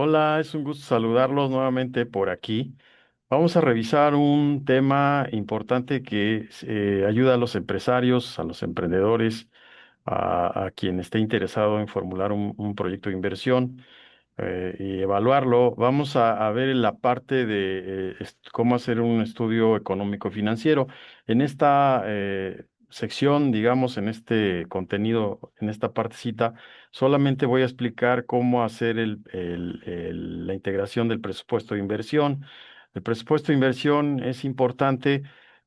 Hola, es un gusto saludarlos nuevamente por aquí. Vamos a revisar un tema importante que ayuda a los empresarios, a los emprendedores, a quien esté interesado en formular un proyecto de inversión y evaluarlo. Vamos a ver la parte de cómo hacer un estudio económico financiero. En esta sección, digamos, en este contenido, en esta partecita, solamente voy a explicar cómo hacer la integración del presupuesto de inversión. El presupuesto de inversión es importante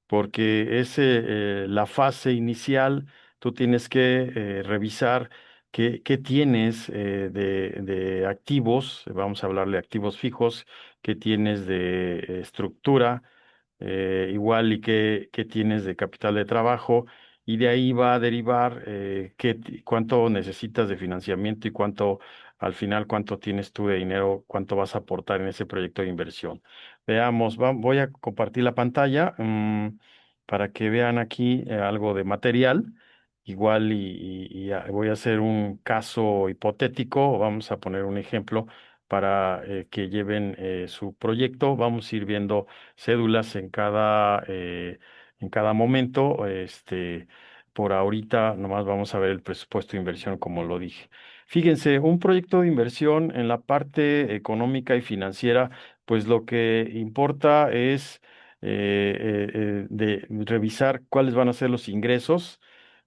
porque es la fase inicial. Tú tienes que revisar qué tienes de activos, vamos a hablar de activos fijos, qué tienes de estructura, igual y qué tienes de capital de trabajo, y de ahí va a derivar cuánto necesitas de financiamiento y al final, cuánto tienes tú de dinero, cuánto vas a aportar en ese proyecto de inversión. Veamos, voy a compartir la pantalla para que vean aquí algo de material. Igual voy a hacer un caso hipotético, vamos a poner un ejemplo para que lleven su proyecto. Vamos a ir viendo cédulas en cada momento. Por ahorita nomás vamos a ver el presupuesto de inversión, como lo dije. Fíjense, un proyecto de inversión en la parte económica y financiera, pues lo que importa es de revisar cuáles van a ser los ingresos,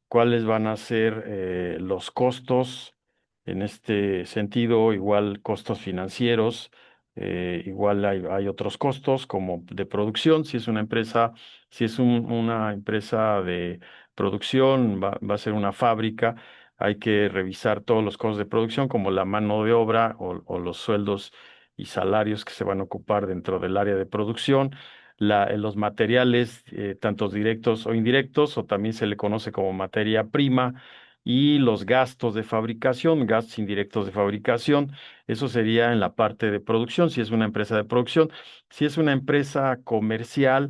cuáles van a ser los costos en este sentido, igual costos financieros, igual hay otros costos como de producción. Si es una empresa de producción, va a ser una fábrica, hay que revisar todos los costos de producción como la mano de obra o los sueldos y salarios que se van a ocupar dentro del área de producción, los materiales, tantos directos o indirectos, o también se le conoce como materia prima, y los gastos de fabricación, gastos indirectos de fabricación. Eso sería en la parte de producción, si es una empresa de producción. Si es una empresa comercial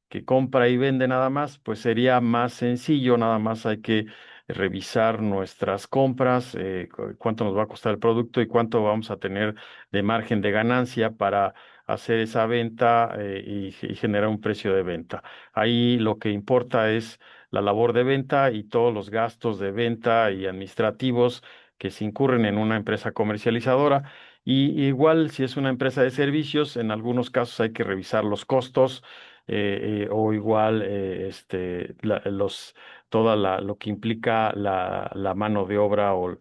que compra y vende nada más, pues sería más sencillo, nada más hay que revisar nuestras compras, cuánto nos va a costar el producto y cuánto vamos a tener de margen de ganancia para hacer esa venta y generar un precio de venta. Ahí lo que importa es la labor de venta y todos los gastos de venta y administrativos que se incurren en una empresa comercializadora. Y igual si es una empresa de servicios, en algunos casos hay que revisar los costos o igual lo que implica la mano de obra o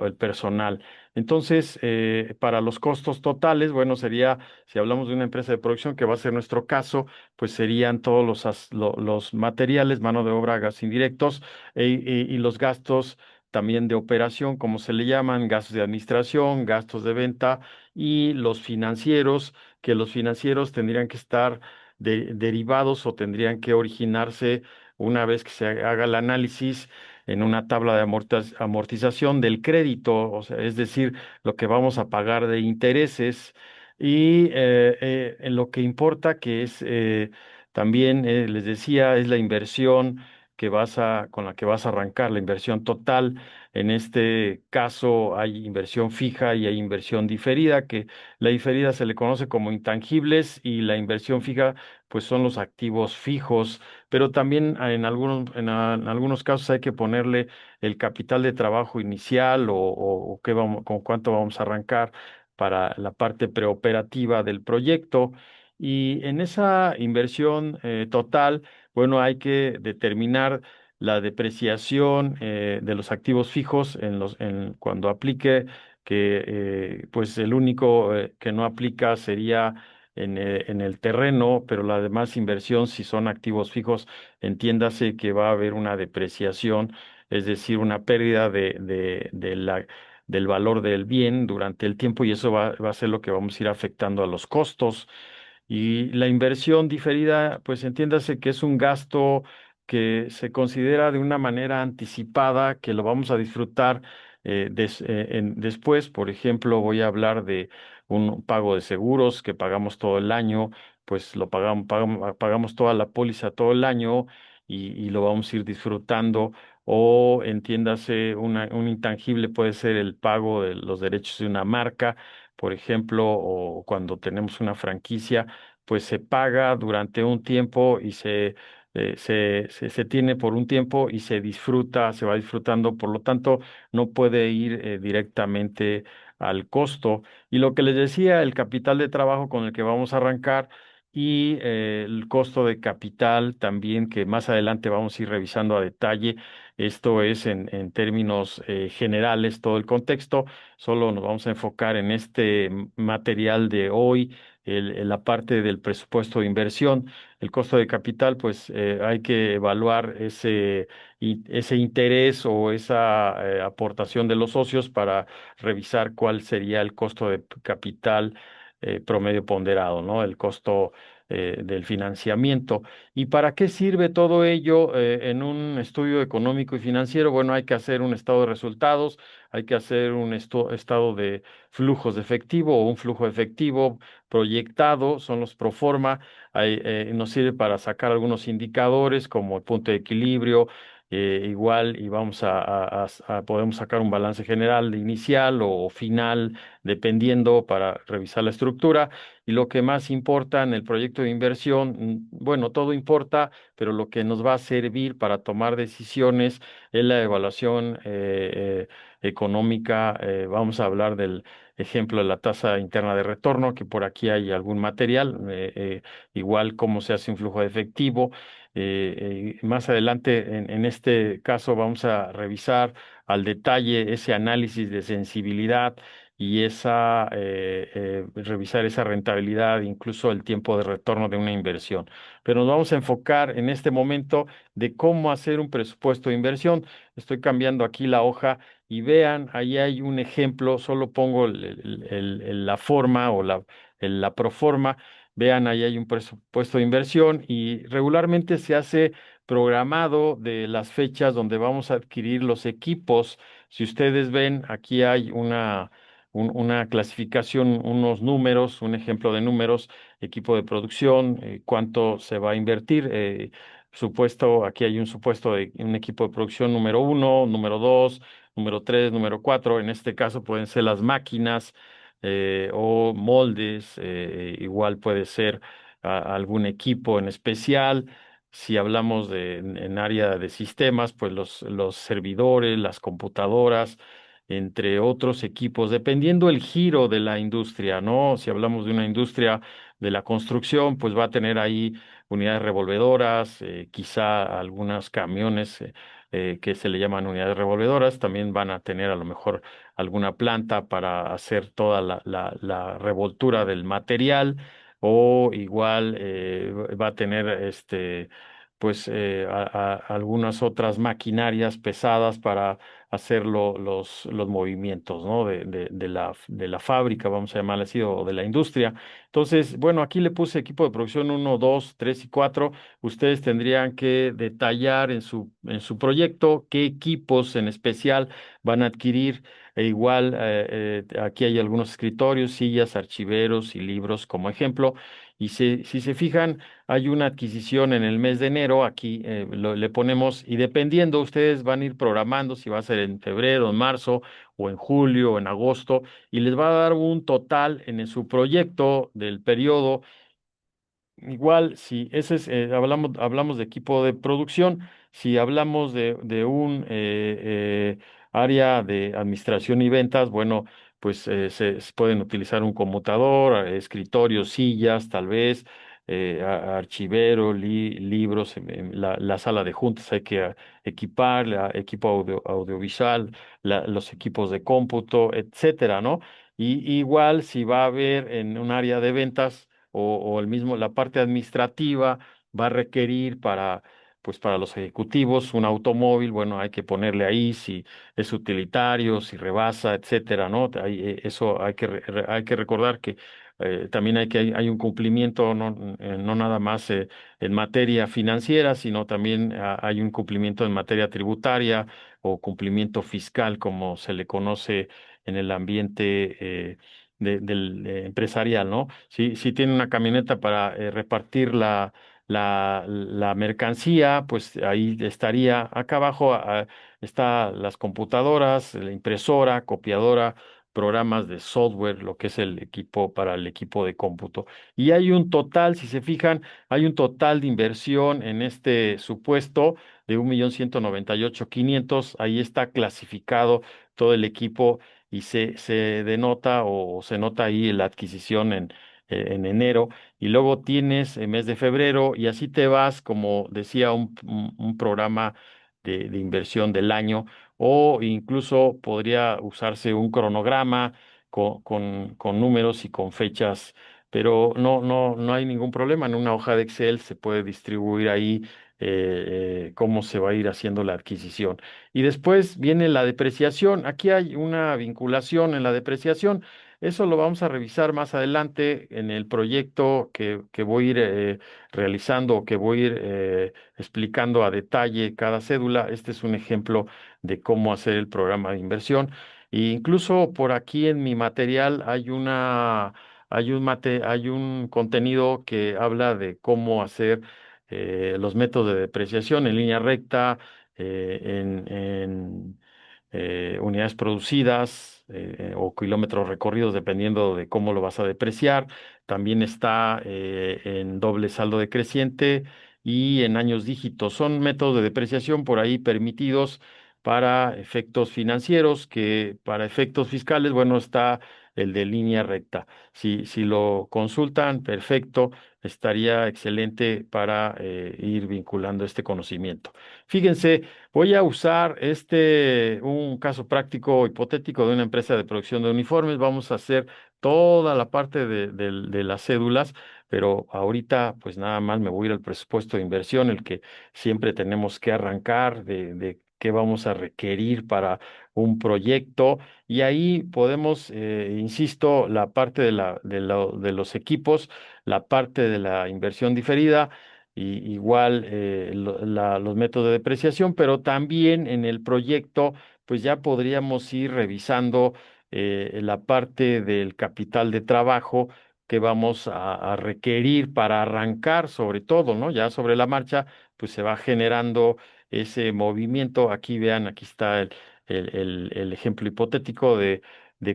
el personal. Entonces, para los costos totales, bueno, sería, si hablamos de una empresa de producción, que va a ser nuestro caso, pues serían todos los materiales, mano de obra, gastos indirectos y los gastos también de operación, como se le llaman, gastos de administración, gastos de venta y los financieros, que los financieros tendrían que estar derivados o tendrían que originarse una vez que se haga el análisis en una tabla de amortización del crédito, o sea, es decir, lo que vamos a pagar de intereses y en lo que importa que es también, les decía, es la inversión con la que vas a arrancar, la inversión total. En este caso hay inversión fija y hay inversión diferida, que la diferida se le conoce como intangibles y la inversión fija, pues son los activos fijos, pero también en algunos casos hay que ponerle el capital de trabajo inicial o con cuánto vamos a arrancar para la parte preoperativa del proyecto. Y en esa inversión total, bueno, hay que determinar la depreciación de los activos fijos cuando aplique, que pues el único que no aplica sería en el terreno, pero la demás inversión, si son activos fijos, entiéndase que va a haber una depreciación, es decir, una pérdida del valor del bien durante el tiempo, y eso va a ser lo que vamos a ir afectando a los costos. Y la inversión diferida, pues entiéndase que es un gasto que se considera de una manera anticipada, que lo vamos a disfrutar después. Por ejemplo, voy a hablar de un pago de seguros que pagamos todo el año, pues pagamos toda la póliza todo el año y lo vamos a ir disfrutando o entiéndase un intangible puede ser el pago de los derechos de una marca, por ejemplo, o cuando tenemos una franquicia, pues se paga durante un tiempo y se tiene por un tiempo y se disfruta, se va disfrutando, por lo tanto, no puede ir directamente al costo. Y lo que les decía, el capital de trabajo con el que vamos a arrancar y el costo de capital también, que más adelante vamos a ir revisando a detalle. Esto es en términos generales todo el contexto. Solo nos vamos a enfocar en este material de hoy, la parte del presupuesto de inversión. El costo de capital, pues hay que evaluar ese interés o esa aportación de los socios para revisar cuál sería el costo de capital promedio ponderado, ¿no? El costo del financiamiento. ¿Y para qué sirve todo ello en un estudio económico y financiero? Bueno, hay que hacer un estado de resultados, hay que hacer un estado de flujos de efectivo o un flujo de efectivo proyectado, son los pro forma. Nos sirve para sacar algunos indicadores como el punto de equilibrio. Igual y vamos podemos sacar un balance general de inicial o final, dependiendo para revisar la estructura. Y lo que más importa en el proyecto de inversión, bueno, todo importa, pero lo que nos va a servir para tomar decisiones es la evaluación económica. Vamos a hablar del ejemplo de la tasa interna de retorno, que por aquí hay algún material, igual cómo se hace un flujo de efectivo. Más adelante, en este caso, vamos a revisar al detalle ese análisis de sensibilidad y revisar esa rentabilidad, incluso el tiempo de retorno de una inversión. Pero nos vamos a enfocar en este momento de cómo hacer un presupuesto de inversión. Estoy cambiando aquí la hoja y vean, ahí hay un ejemplo, solo pongo la forma o la proforma. Vean, ahí hay un presupuesto de inversión y regularmente se hace programado de las fechas donde vamos a adquirir los equipos. Si ustedes ven, aquí hay una clasificación, unos números, un ejemplo de números, equipo de producción, cuánto se va a invertir. Supuesto, aquí hay un supuesto de un equipo de producción número uno, número dos, número tres, número cuatro. En este caso pueden ser las máquinas o moldes, igual puede ser algún equipo en especial. Si hablamos en área de sistemas, pues los servidores, las computadoras, entre otros equipos, dependiendo el giro de la industria, ¿no? Si hablamos de una industria de la construcción, pues va a tener ahí unidades revolvedoras, quizá algunos camiones que se le llaman unidades revolvedoras, también van a tener a lo mejor alguna planta para hacer toda la revoltura del material, o igual va a tener pues algunas otras maquinarias pesadas para hacer los movimientos, ¿no? De la fábrica, vamos a llamarle así, o de la industria. Entonces, bueno, aquí le puse equipo de producción uno, 2, 3 y 4. Ustedes tendrían que detallar en su proyecto qué equipos en especial van a adquirir. E igual, aquí hay algunos escritorios, sillas, archiveros y libros como ejemplo. Y si se fijan, hay una adquisición en el mes de enero, aquí le ponemos, y dependiendo, ustedes van a ir programando si va a ser en febrero, en marzo, o en julio, o en agosto, y les va a dar un total en su proyecto del periodo. Igual, si ese es, hablamos de equipo de producción, si hablamos de un área de administración y ventas, bueno, pues se pueden utilizar un conmutador, escritorios, sillas, tal vez, archivero, libros, la sala de juntas hay que equipar, equipo audiovisual, los equipos de cómputo, etcétera, ¿no? Y igual, si va a haber en un área de ventas o la parte administrativa va a requerir pues para los ejecutivos un automóvil, bueno, hay que ponerle ahí si es utilitario, si rebasa, etcétera, ¿no? Eso hay que recordar que también hay un cumplimiento, no nada más en materia financiera, sino también hay un cumplimiento en materia tributaria o cumplimiento fiscal, como se le conoce en el ambiente del empresarial, ¿no? Si tiene una camioneta para repartir La mercancía, pues ahí estaría. Acá abajo está las computadoras, la impresora, copiadora, programas de software, lo que es el equipo para el equipo de cómputo. Y hay un total, si se fijan, hay un total de inversión en este supuesto de 1.198.500.000. Ahí está clasificado todo el equipo y se denota o se nota ahí la adquisición en enero. Y luego tienes el mes de febrero y así te vas, como decía, un programa de inversión del año, o incluso podría usarse un cronograma con números y con fechas, pero no hay ningún problema. En una hoja de Excel se puede distribuir ahí cómo se va a ir haciendo la adquisición. Y después viene la depreciación. Aquí hay una vinculación en la depreciación. Eso lo vamos a revisar más adelante en el proyecto que voy a ir realizando o que voy a ir explicando a detalle cada cédula. Este es un ejemplo de cómo hacer el programa de inversión. E incluso por aquí en mi material hay un contenido que habla de cómo hacer los métodos de depreciación en línea recta, en unidades producidas o kilómetros recorridos, dependiendo de cómo lo vas a depreciar. También está en doble saldo decreciente y en años dígitos. Son métodos de depreciación por ahí permitidos para efectos financieros, que para efectos fiscales, bueno, está el de línea recta. Si lo consultan, perfecto, estaría excelente para ir vinculando este conocimiento. Fíjense, voy a usar un caso práctico hipotético de una empresa de producción de uniformes. Vamos a hacer toda la parte de las cédulas, pero ahorita pues nada más me voy a ir al presupuesto de inversión, el que siempre tenemos que arrancar de qué vamos a requerir para un proyecto. Y ahí podemos, insisto, la parte de los equipos, la parte de la inversión diferida y igual los métodos de depreciación, pero también en el proyecto, pues ya podríamos ir revisando la parte del capital de trabajo que vamos a requerir para arrancar, sobre todo, ¿no? Ya sobre la marcha, pues se va generando ese movimiento. Aquí vean, aquí está el ejemplo hipotético de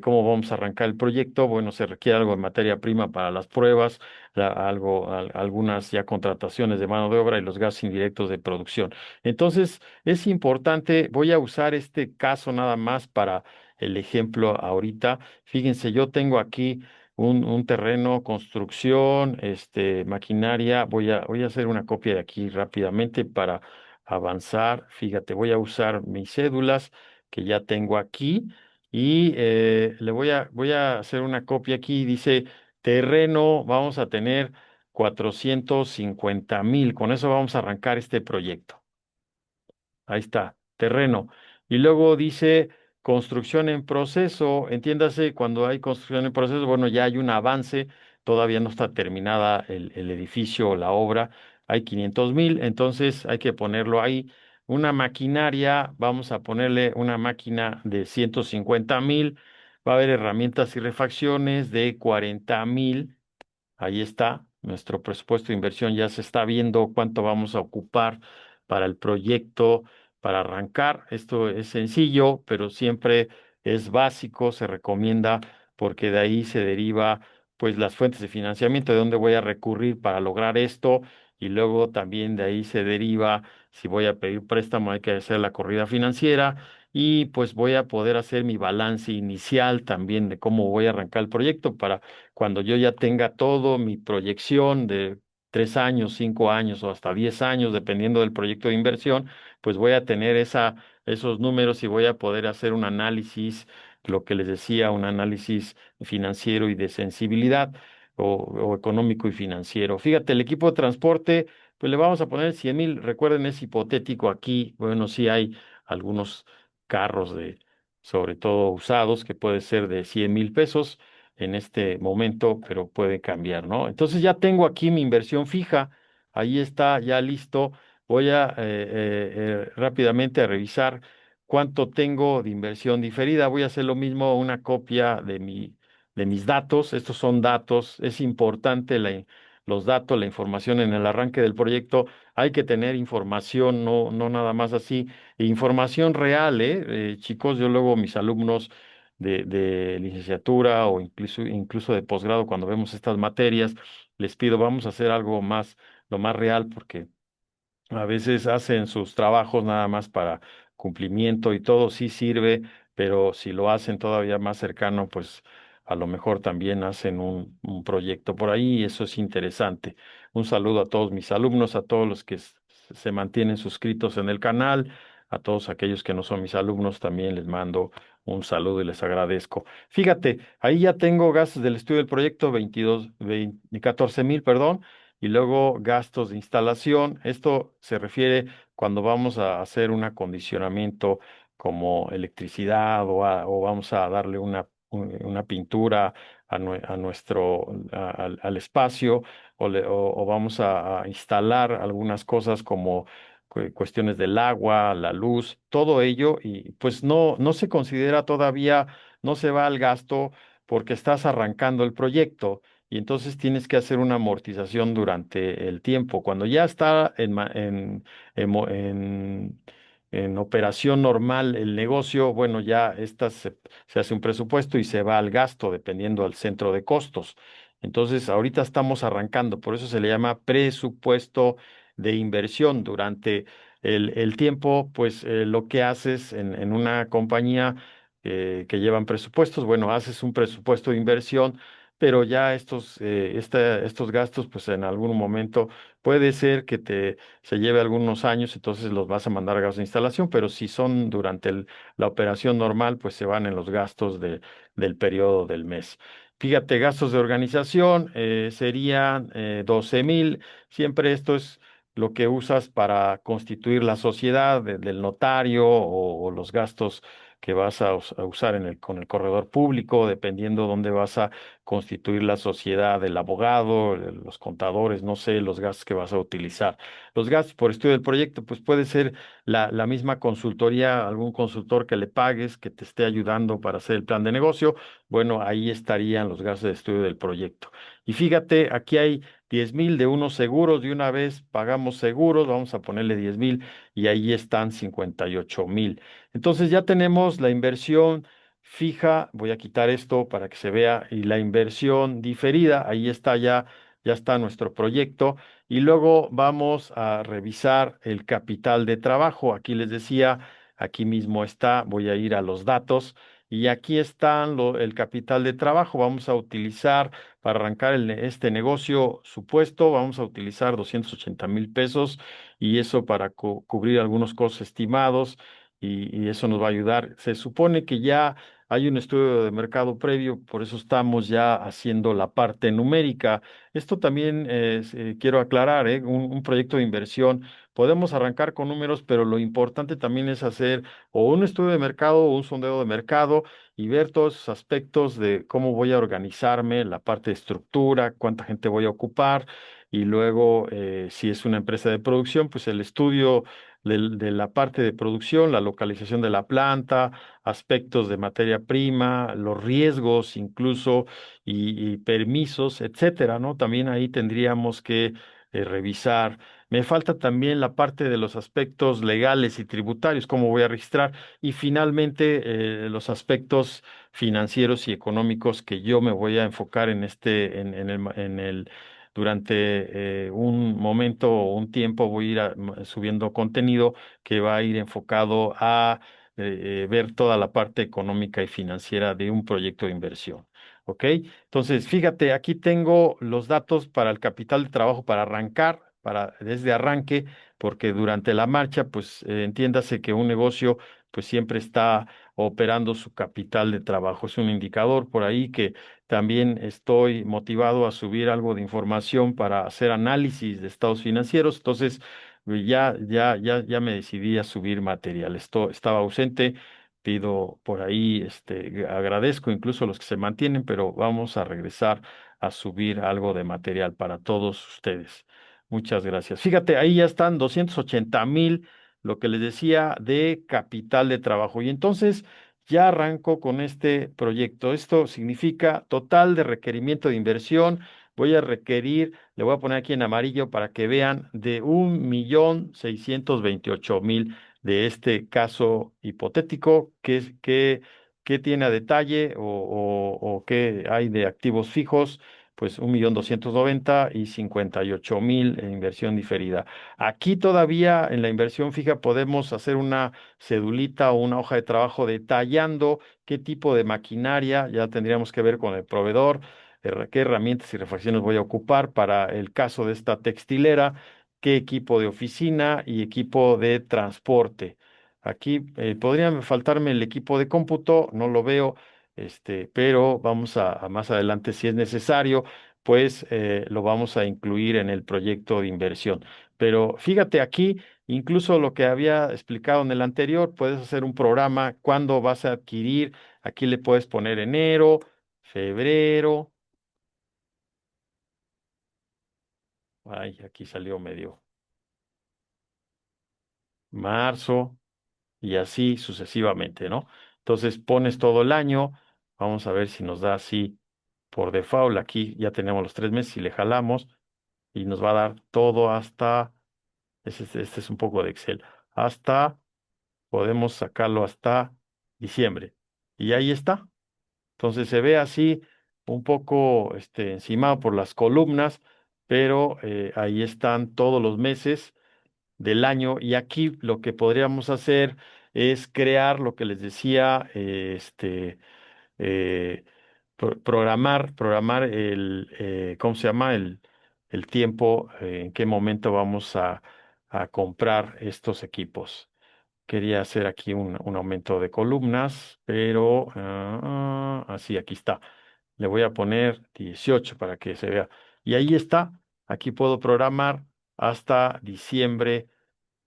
cómo vamos a arrancar el proyecto. Bueno, se requiere algo de materia prima para las pruebas, algunas ya contrataciones de mano de obra y los gastos indirectos de producción. Entonces, es importante, voy a usar este caso nada más para el ejemplo ahorita. Fíjense, yo tengo aquí un terreno, construcción, maquinaria. Voy a hacer una copia de aquí rápidamente para avanzar. Fíjate, voy a usar mis cédulas que ya tengo aquí y voy a hacer una copia aquí. Dice terreno, vamos a tener 450.000. Con eso vamos a arrancar este proyecto. Ahí está, terreno. Y luego dice construcción en proceso. Entiéndase, cuando hay construcción en proceso, bueno, ya hay un avance, todavía no está terminada el edificio o la obra. Hay 500.000, entonces hay que ponerlo ahí. Una maquinaria, vamos a ponerle una máquina de 150.000. Va a haber herramientas y refacciones de 40.000. Ahí está, nuestro presupuesto de inversión ya se está viendo cuánto vamos a ocupar para el proyecto, para arrancar. Esto es sencillo, pero siempre es básico, se recomienda porque de ahí se deriva pues las fuentes de financiamiento, de dónde voy a recurrir para lograr esto y luego también de ahí se deriva si voy a pedir préstamo, hay que hacer la corrida financiera y pues voy a poder hacer mi balance inicial también de cómo voy a arrancar el proyecto para cuando yo ya tenga todo mi proyección de 3 años, 5 años o hasta 10 años, dependiendo del proyecto de inversión, pues voy a tener esos números y voy a poder hacer un análisis, lo que les decía, un análisis financiero y de sensibilidad o económico y financiero. Fíjate, el equipo de transporte, pues le vamos a poner 100.000. Recuerden, es hipotético aquí. Bueno, sí hay algunos carros sobre todo usados, que puede ser de 100.000 pesos en este momento, pero puede cambiar, ¿no? Entonces ya tengo aquí mi inversión fija, ahí está, ya listo. Voy a rápidamente a revisar cuánto tengo de inversión diferida. Voy a hacer lo mismo, una copia de mis datos. Estos son datos, es importante los datos, la información en el arranque del proyecto. Hay que tener información, no nada más así, e información real, ¿eh? Chicos, yo luego mis alumnos de licenciatura o incluso de posgrado, cuando vemos estas materias, les pido, vamos a hacer algo más, lo más real, porque a veces hacen sus trabajos nada más para cumplimiento y todo sí sirve, pero si lo hacen todavía más cercano, pues a lo mejor también hacen un proyecto por ahí y eso es interesante. Un saludo a todos mis alumnos, a todos los que se mantienen suscritos en el canal, a todos aquellos que no son mis alumnos, también les mando un saludo y les agradezco. Fíjate, ahí ya tengo gastos del estudio del proyecto 14,000, perdón, y luego gastos de instalación. Esto se refiere cuando vamos a hacer un acondicionamiento como electricidad o vamos a darle una pintura a nuestro, al espacio o vamos a instalar algunas cosas como cuestiones del agua, la luz, todo ello y pues no se considera todavía, no se va al gasto porque estás arrancando el proyecto y entonces tienes que hacer una amortización durante el tiempo. Cuando ya está en operación normal el negocio, bueno, ya se hace un presupuesto y se va al gasto dependiendo del centro de costos. Entonces, ahorita estamos arrancando, por eso se le llama presupuesto de inversión. Durante el tiempo, pues lo que haces en una compañía que llevan presupuestos, bueno, haces un presupuesto de inversión pero ya estos gastos, pues en algún momento puede ser que se lleve algunos años, entonces los vas a mandar a gastos de instalación, pero si son durante la operación normal, pues se van en los gastos del periodo del mes. Fíjate, gastos de organización serían 12,000. Siempre esto es lo que usas para constituir la sociedad del notario o los gastos que vas a usar con el corredor público, dependiendo dónde vas a constituir la sociedad del abogado, los contadores, no sé, los gastos que vas a utilizar. Los gastos por estudio del proyecto, pues puede ser la misma consultoría, algún consultor que le pagues, que te esté ayudando para hacer el plan de negocio. Bueno, ahí estarían los gastos de estudio del proyecto. Y fíjate, aquí hay 10,000 de unos seguros, de una vez pagamos seguros, vamos a ponerle 10,000 y ahí están 58,000. Entonces ya tenemos la inversión fija, voy a quitar esto para que se vea, y la inversión diferida, ahí está ya está nuestro proyecto. Y luego vamos a revisar el capital de trabajo. Aquí les decía, aquí mismo está, voy a ir a los datos. Y aquí están el capital de trabajo. Vamos a utilizar para arrancar este negocio supuesto, vamos a utilizar 280,000 pesos y eso para cubrir algunos costos estimados y eso nos va a ayudar. Se supone que ya hay un estudio de mercado previo, por eso estamos ya haciendo la parte numérica. Esto también quiero aclarar, ¿eh? Un proyecto de inversión. Podemos arrancar con números, pero lo importante también es hacer o un estudio de mercado o un sondeo de mercado y ver todos esos aspectos de cómo voy a organizarme, la parte de estructura, cuánta gente voy a ocupar y luego si es una empresa de producción, pues el estudio de la parte de producción, la localización de la planta, aspectos de materia prima, los riesgos incluso y permisos, etcétera, ¿no? También ahí tendríamos que revisar. Me falta también la parte de los aspectos legales y tributarios, cómo voy a registrar, y finalmente los aspectos financieros y económicos que yo me voy a enfocar durante un momento o un tiempo voy a ir subiendo contenido que va a ir enfocado a ver toda la parte económica y financiera de un proyecto de inversión. ¿Ok? Entonces, fíjate, aquí tengo los datos para el capital de trabajo para arrancar, desde arranque, porque durante la marcha, pues entiéndase que un negocio, pues siempre está operando su capital de trabajo. Es un indicador por ahí que también estoy motivado a subir algo de información para hacer análisis de estados financieros. Entonces, ya me decidí a subir material. Esto estaba ausente, pido por ahí, agradezco incluso a los que se mantienen, pero vamos a regresar a subir algo de material para todos ustedes. Muchas gracias. Fíjate, ahí ya están 280,000, lo que les decía de capital de trabajo. Y entonces ya arranco con este proyecto. Esto significa total de requerimiento de inversión voy a requerir, le voy a poner aquí en amarillo para que vean, de 1,628,000 de este caso hipotético, qué tiene a detalle o qué hay de activos fijos, pues 1,290,000 y 58,000 en inversión diferida. Aquí todavía en la inversión fija podemos hacer una cedulita o una hoja de trabajo detallando qué tipo de maquinaria, ya tendríamos que ver con el proveedor, qué herramientas y refacciones voy a ocupar para el caso de esta textilera, qué equipo de oficina y equipo de transporte. Aquí podría faltarme el equipo de cómputo, no lo veo, pero vamos a más adelante, si es necesario, pues lo vamos a incluir en el proyecto de inversión. Pero fíjate aquí, incluso lo que había explicado en el anterior, puedes hacer un programa, cuándo vas a adquirir, aquí le puedes poner enero, febrero, ay, aquí salió medio, marzo, y así sucesivamente, ¿no? Entonces pones todo el año, vamos a ver si nos da así por default, aquí ya tenemos los 3 meses y le jalamos y nos va a dar todo hasta, este es un poco de Excel, hasta, podemos sacarlo hasta diciembre. Y ahí está. Entonces se ve así un poco encimado por las columnas, pero ahí están todos los meses del año. Y aquí lo que podríamos hacer es crear lo que les decía, eh, programar ¿cómo se llama? El tiempo, en qué momento vamos a comprar estos equipos. Quería hacer aquí un aumento de columnas, pero así, aquí está. Le voy a poner 18 para que se vea. Y ahí está. Aquí puedo programar hasta diciembre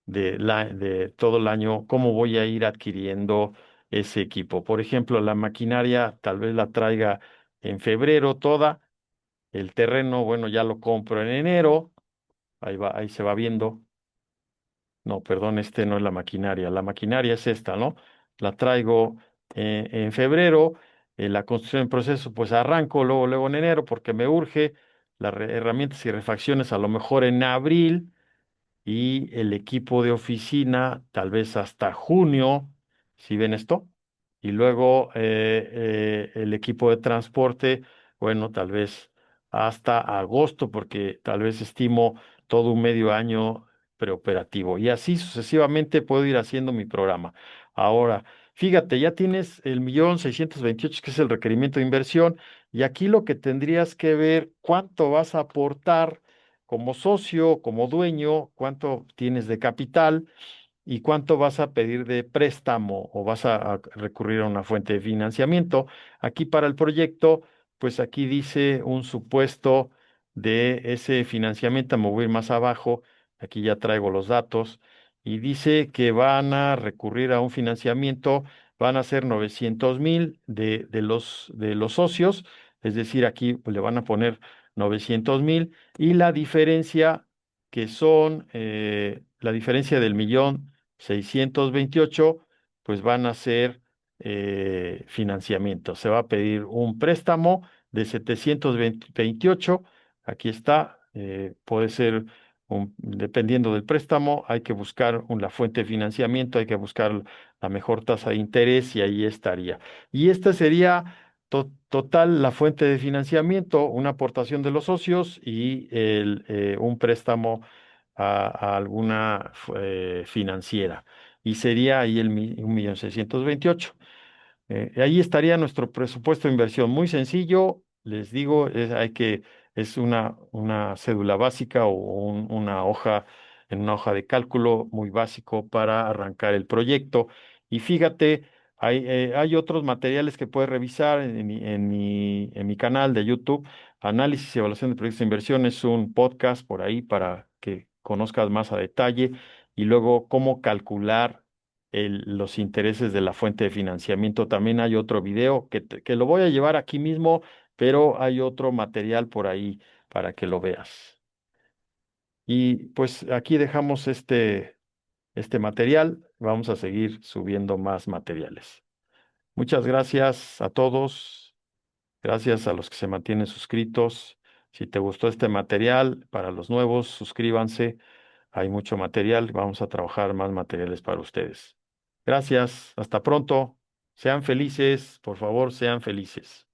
de todo el año cómo voy a ir adquiriendo ese equipo. Por ejemplo, la maquinaria tal vez la traiga en febrero toda. El terreno, bueno, ya lo compro en enero. Ahí va, ahí se va viendo. No, perdón, no es la maquinaria. La maquinaria es esta, ¿no? La traigo en febrero. La construcción en proceso, pues arranco luego en enero porque me urge las herramientas y refacciones a lo mejor en abril y el equipo de oficina tal vez hasta junio, si ven esto, y luego el equipo de transporte, bueno, tal vez hasta agosto, porque tal vez estimo todo un medio año preoperativo. Y así sucesivamente puedo ir haciendo mi programa. Ahora, fíjate, ya tienes el 1,628,000, que es el requerimiento de inversión, y aquí lo que tendrías que ver, cuánto vas a aportar como socio, como dueño, cuánto tienes de capital y cuánto vas a pedir de préstamo o vas a recurrir a una fuente de financiamiento. Aquí para el proyecto, pues aquí dice un supuesto de ese financiamiento, me voy a ir más abajo, aquí ya traigo los datos, y dice que van a recurrir a un financiamiento, van a ser 900,000 de los socios, es decir, aquí pues, le van a poner 900,000 y la diferencia que son la diferencia del 1,628,000, pues van a ser financiamiento. Se va a pedir un préstamo de 728. Aquí está, puede ser, dependiendo del préstamo, hay que buscar la fuente de financiamiento, hay que buscar la mejor tasa de interés y ahí estaría. Y esta sería total la fuente de financiamiento, una aportación de los socios y un préstamo a alguna financiera. Y sería ahí el 1,628,000. Ahí estaría nuestro presupuesto de inversión. Muy sencillo, les digo, es una cédula básica o en una hoja de cálculo muy básico para arrancar el proyecto. Y fíjate, hay otros materiales que puedes revisar en mi canal de YouTube. Análisis y evaluación de proyectos de inversión es un podcast por ahí para que conozcas más a detalle. Y luego cómo calcular los intereses de la fuente de financiamiento. También hay otro video que lo voy a llevar aquí mismo, pero hay otro material por ahí para que lo veas. Y pues aquí dejamos este material. Vamos a seguir subiendo más materiales. Muchas gracias a todos. Gracias a los que se mantienen suscritos. Si te gustó este material, para los nuevos, suscríbanse. Hay mucho material. Vamos a trabajar más materiales para ustedes. Gracias. Hasta pronto. Sean felices. Por favor, sean felices.